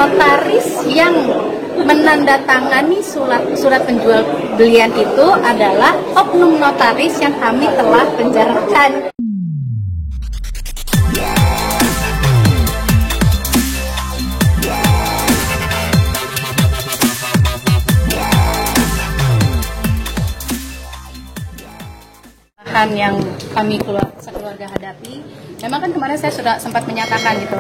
notaris yang menandatangani surat penjual belian itu adalah oknum notaris yang kami telah penjarakan. Yang kami sekeluarga hadapi, memang kan kemarin saya sudah sempat menyatakan gitu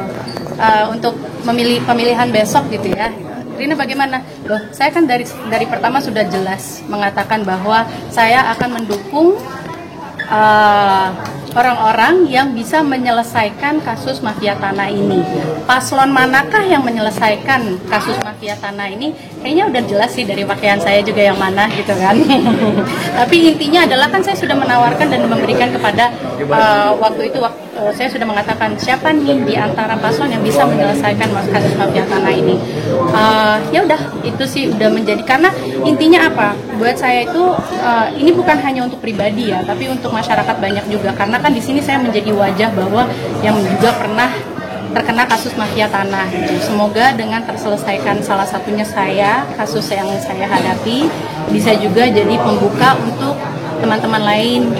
untuk pemilihan besok gitu ya. Rina bagaimana? Loh, saya kan dari pertama sudah jelas mengatakan bahwa saya akan mendukung orang-orang yang bisa menyelesaikan kasus mafia tanah ini. Paslon manakah yang menyelesaikan kasus mafia tanah ini? Kayaknya udah jelas sih dari pakaian saya juga yang mana gitu kan. Tapi intinya adalah kan saya sudah menawarkan dan memberikan kepada waktu itu saya sudah mengatakan siapa nih di antara paslon yang bisa menyelesaikan kasus mafia tanah ini. Ya udah, itu sih udah menjadi, karena intinya apa? Buat saya itu ini bukan hanya untuk pribadi ya, tapi untuk masyarakat banyak juga, karena kan di sini saya menjadi wajah bahwa yang juga pernah terkena kasus mafia tanah. Semoga dengan terselesaikan salah satunya kasus yang saya hadapi, bisa juga jadi pembuka untuk teman-teman lain,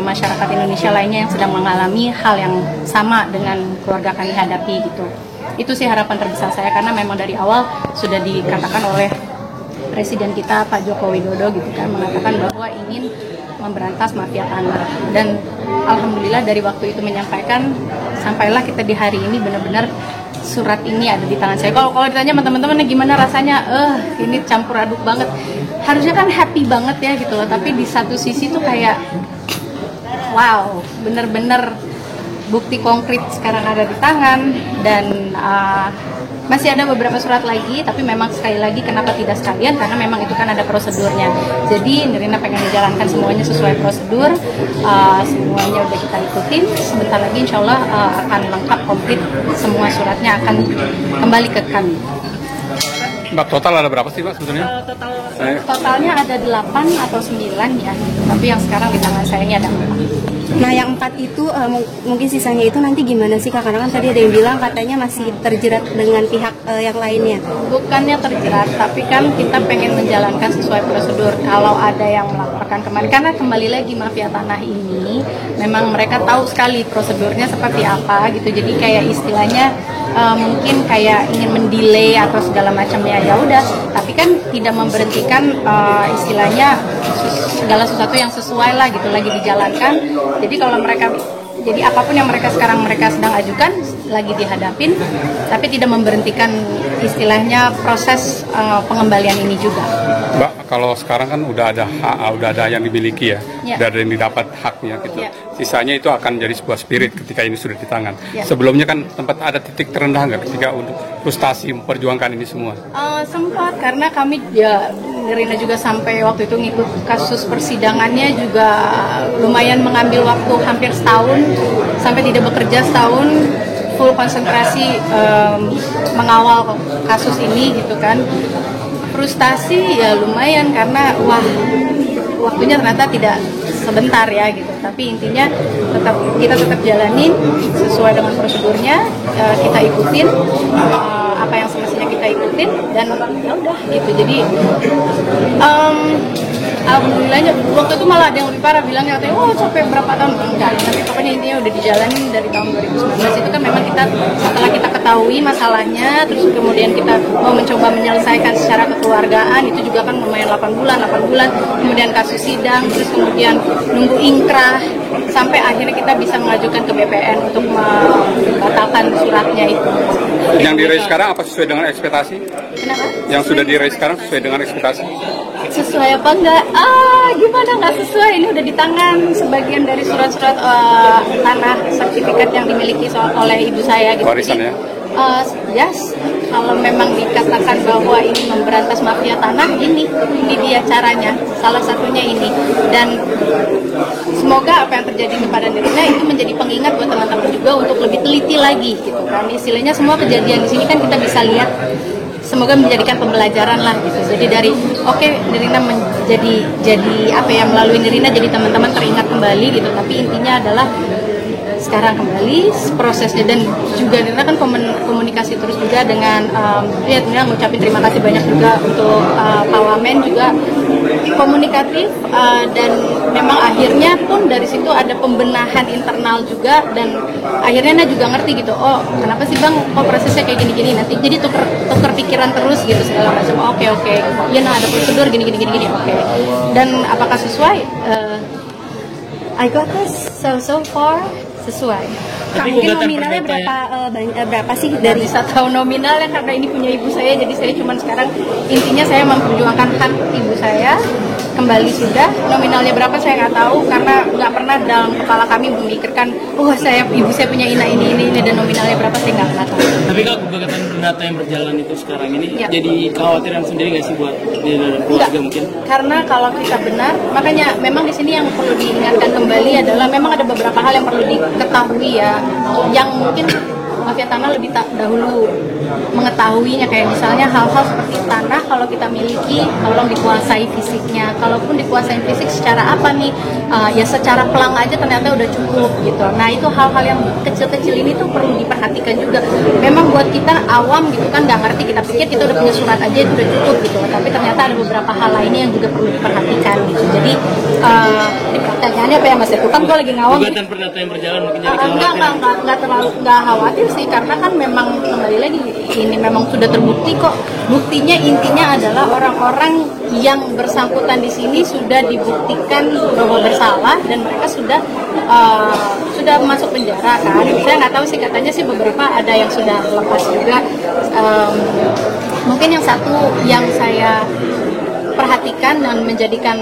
masyarakat Indonesia lainnya yang sedang mengalami hal yang sama dengan keluarga kami hadapi gitu. Itu sih harapan terbesar saya, karena memang dari awal sudah dikatakan oleh Presiden kita Pak Joko Widodo gitu kan, mengatakan bahwa ingin memberantas mafia tanah, dan alhamdulillah dari waktu itu menyampaikan, sampailah kita di hari ini benar-benar surat ini ada di tangan saya. Kalau ditanya sama teman-teman gimana rasanya, ini campur aduk banget. Harusnya kan happy banget ya gitu loh, tapi di satu sisi tuh kayak wow, bener-bener bukti konkret sekarang ada di tangan, dan masih ada beberapa surat lagi, tapi memang sekali lagi kenapa tidak sekalian, karena memang itu kan ada prosedurnya. Jadi Nirina pengen menjalankan semuanya sesuai prosedur, semuanya udah kita ikutin. Sebentar lagi insya Allah akan lengkap komplit, semua suratnya akan kembali ke kami. Mbak, total ada berapa sih Mbak sebetulnya? Totalnya ada 8 atau 9 ya, tapi yang sekarang di tangan saya ini ada 4. Nah, yang 4 itu mungkin sisanya itu nanti gimana sih Kak? Karena kan tadi ada yang bilang katanya masih terjerat dengan pihak yang lainnya. Bukannya terjerat, tapi kan kita pengen menjalankan sesuai prosedur. Kalau ada yang melaporkan kemarin, karena kembali lagi mafia tanah ini memang mereka tahu sekali prosedurnya seperti apa gitu. Jadi kayak istilahnya mungkin kayak ingin mendelay atau segala macamnya, ya udah. Tapi kan tidak memberhentikan istilahnya segala sesuatu yang sesuai lah gitu lagi dijalankan. Jadi kalau jadi apapun yang mereka sedang ajukan lagi dihadapin, tapi tidak memberhentikan istilahnya proses pengembalian ini juga. Mbak, kalau sekarang kan udah ada yang dimiliki ya, udah ada yang didapat haknya gitu. Sisanya itu akan jadi sebuah spirit ketika ini sudah di tangan. Sebelumnya kan tempat ada titik terendah nggak ketika untuk frustasi memperjuangkan ini semua? Sempat, karena kami ya Nirina juga sampai waktu itu ngikut kasus persidangannya juga lumayan mengambil waktu hampir setahun, sampai tidak bekerja setahun, full konsentrasi mengawal kasus ini gitu kan. Frustasi ya lumayan, karena waktunya ternyata tidak sebentar ya gitu. Tapi intinya kita tetap jalanin sesuai dengan prosedurnya, kita ikutin apa yang semestinya kita ikutin, dan ya udah gitu. Jadi alhamdulillahnya waktu itu malah ada yang lebih parah, bilangnya katanya sampai berapa tahun, enggak, tapi pokoknya intinya udah dijalanin dari tahun 2019. Itu kan memang kita setelah kita ketahui masalahnya, terus kemudian kita mau mencoba menyelesaikan secara kekeluargaan, itu juga kan lumayan 8 bulan, kemudian kasus sidang, terus kemudian nunggu ingkrah, sampai akhirnya kita bisa mengajukan ke BPN untuk membatalkan suratnya itu. Yang diraih sekarang apa sesuai dengan ekspektasi? Kenapa? Yang sudah diraih sekarang sesuai dengan ekspektasi? Sesuai apa enggak? Gimana nggak sesuai? Ini udah di tangan sebagian dari surat-surat tanah sertifikat yang dimiliki oleh ibu saya gitu. Warisan ya? Yes, kalau memang dikatakan bahwa ini memberantas mafia tanah, ini dia caranya, salah satunya ini. Dan semoga apa yang terjadi kepada Nirina itu menjadi pengingat buat teman-teman juga untuk lebih teliti lagi gitu kan. Istilahnya semua kejadian di sini kan kita bisa lihat, semoga menjadikan pembelajaran lah gitu. Jadi dari Nirina jadi apa yang melalui Nirina jadi teman-teman teringat kembali gitu. Tapi intinya adalah sekarang kembali prosesnya, dan juga Nirina kan komunikasi terus juga dengan ya Nirina ngucapin terima kasih banyak juga untuk Pak Wamen juga komunikatif, dan memang akhirnya pun dari situ ada pembenahan internal juga, dan akhirnya Nina juga ngerti gitu, oh kenapa sih Bang kok prosesnya kayak gini-gini, nanti jadi tuker pikiran terus gitu segala macam. Oke ya, nah ada prosedur gini oke, dan apakah sesuai? I got this so far sesuai. Mungkin nominalnya berapa sih dari Bisa tahu nominalnya karena ini punya ibu saya, jadi saya cuman sekarang intinya saya memperjuangkan hak ibu saya kembali. Sudah nominalnya berapa saya nggak tahu, karena nggak pernah dalam kepala kami memikirkan ibu saya punya ini dan nominalnya berapa saya nggak pernah tahu. Tapi kalau gugatan perdata yang berjalan itu sekarang ini jadi kekhawatiran sendiri nggak sih buat keluarga mungkin? Karena kalau kita benar, makanya memang di sini yang perlu diingatkan kembali adalah memang ada beberapa hal yang perlu diketahui ya, yang mungkin mafia tanah lebih dahulu mengetahuinya, kayak misalnya hal-hal seperti tanah kalau kita miliki tolong dikuasai fisiknya, kalaupun dikuasai fisik secara apa nih, ya secara pelang aja ternyata udah cukup gitu. Nah itu hal-hal yang kecil-kecil ini tuh perlu diperhatikan juga. Memang buat kita awam gitu kan nggak ngerti, kita pikir kita udah punya surat aja itu udah cukup gitu, tapi ternyata ada beberapa hal lainnya yang juga perlu diperhatikan gitu. Jadi pertanyaannya apa ya Mas? Itu kan gue lagi ngawang. Gugatan perdata yang berjalan mungkin jadi kekhawatiran. Nggak khawatir sih, karena kan memang kembali lagi ini memang sudah terbukti kok. Buktinya intinya adalah orang-orang yang bersangkutan di sini sudah dibuktikan bahwa bersalah dan mereka sudah masuk penjara kan. Saya nggak tahu sih, katanya sih beberapa ada yang sudah lepas juga. Mungkin yang satu yang saya perhatikan dan menjadikan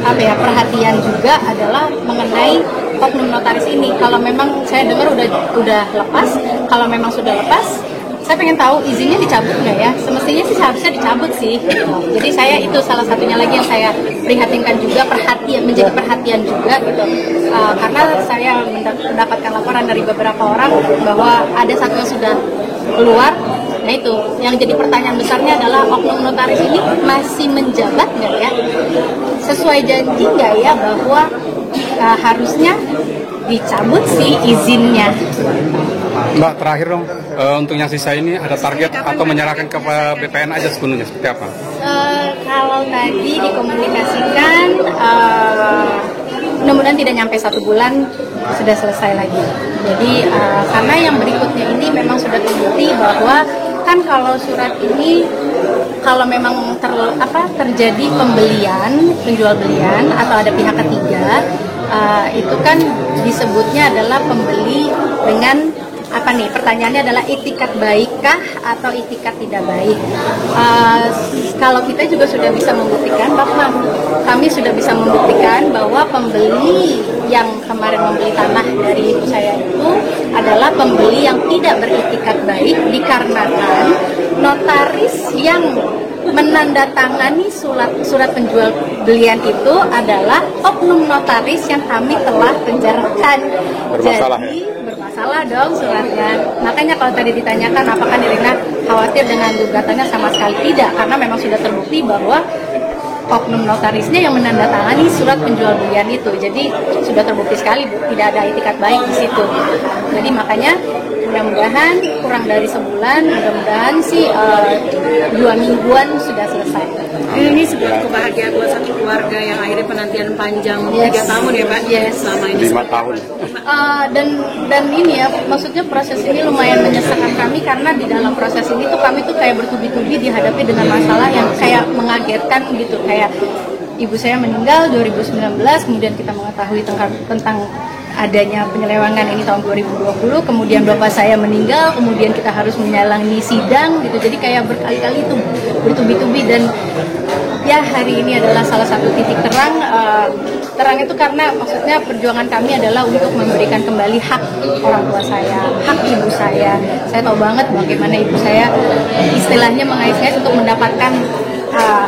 perhatian juga adalah mengenai oknum notaris ini. Kalau memang saya dengar udah lepas, kalau memang sudah lepas, saya pengen tahu izinnya dicabut nggak ya? Semestinya sih seharusnya dicabut sih. Jadi saya itu salah satunya lagi yang saya prihatinkan juga, menjadi perhatian juga gitu. Karena saya mendapatkan laporan dari beberapa orang bahwa ada satu yang sudah keluar. Nah itu, yang jadi pertanyaan besarnya adalah oknum notaris ini masih menjabat nggak ya? Sesuai janji nggak ya bahwa harusnya dicabut sih izinnya. Mbak, terakhir dong, untuk yang sisa ini ada target atau menyerahkan ke BPN aja sepenuhnya, seperti apa? Kalau tadi dikomunikasikan, mudah-mudahan tidak nyampe 1 bulan sudah selesai lagi. Jadi karena yang berikutnya ini memang sudah terbukti bahwa kan kalau surat ini kalau memang terjadi penjual belian atau ada pihak ketiga, itu kan disebutnya adalah pembeli dengan pertanyaannya adalah itikat baikkah atau itikat tidak baik. Kalau kita juga sudah bisa membuktikan, kami sudah bisa membuktikan bahwa pembeli yang kemarin membeli tanah dari ibu saya itu adalah pembeli yang tidak beritikat baik, dikarenakan notaris yang menandatangani surat penjual belian itu adalah oknum notaris yang kami telah penjarakan. Jadi bermasalah dong suratnya. Makanya kalau tadi ditanyakan apakah Nirina khawatir dengan gugatannya, sama sekali tidak, karena memang sudah terbukti bahwa oknum notarisnya yang menandatangani surat penjual belian itu. Jadi sudah terbukti sekali tidak ada itikat baik di situ. Jadi makanya mudah-mudahan kurang dari sebulan, mudah-mudahan sih 2 mingguan sudah selesai. Ini sebuah kebahagiaan buat satu keluarga yang akhirnya penantian panjang 3 tahun ya Pak? Yes. Selama ini 5 tahun. Dan ini ya, maksudnya proses ini lumayan menyesalkan kami, karena di dalam proses ini tuh kami tuh kayak bertubi-tubi dihadapi dengan masalah yang kayak mengagetkan gitu. Kayak ibu saya meninggal 2019, kemudian kita mengetahui tentang adanya penyelewengan ini tahun 2020, kemudian bapak saya meninggal, kemudian kita harus menjalani sidang gitu. Jadi kayak berkali-kali itu bertubi-tubi, dan ya hari ini adalah salah satu titik terang. Terang itu karena maksudnya perjuangan kami adalah untuk memberikan kembali hak orang tua saya, hak ibu saya. Saya tahu banget bagaimana ibu saya istilahnya mengais-ngais untuk mendapatkan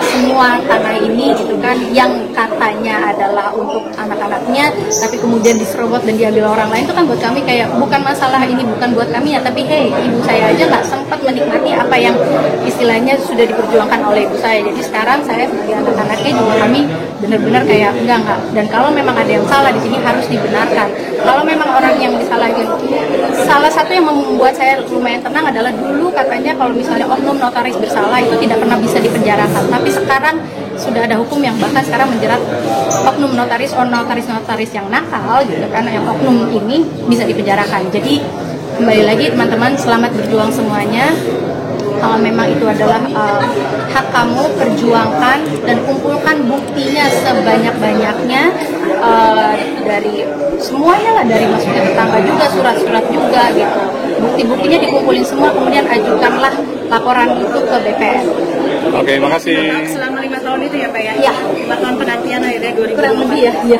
semua tanah ini gitu kan, yang katanya adalah untuk anak-anaknya, tapi kemudian diserobot dan diambil orang lain, itu kan buat kami kayak bukan masalah ini bukan buat kami ya, tapi hey, ibu saya aja nggak sempat menikmati apa yang istilahnya sudah diperjuangkan oleh ibu saya. Jadi sekarang saya sebagai anak-anaknya juga kami benar-benar kayak enggak. Dan kalau memang ada yang salah di sini harus dibenarkan. Kalau memang orang yang disalahin, salah satu yang membuat saya lumayan tenang adalah dulu katanya kalau misalnya oknum notaris bersalah itu tidak pernah bisa dipenjarakan. Tapi sekarang sudah ada hukum yang bahkan sekarang menjerat oknum notaris yang nakal gitu kan, yang oknum ini bisa dipenjarakan. Jadi kembali lagi teman-teman, selamat berjuang semuanya. Kalau memang itu adalah hak kamu, perjuangkan dan kumpulkan buktinya sebanyak-banyaknya, dari semuanya lah, dari maksudnya tetangga juga, surat-surat juga gitu. Bukti-buktinya dikumpulin semua, kemudian ajukanlah laporan itu ke BPN. Oke, makasih. Selama 5 tahun itu ya Pak ya? Ya. 5 tahun penantian akhirnya 2004. Kurang lebih ya.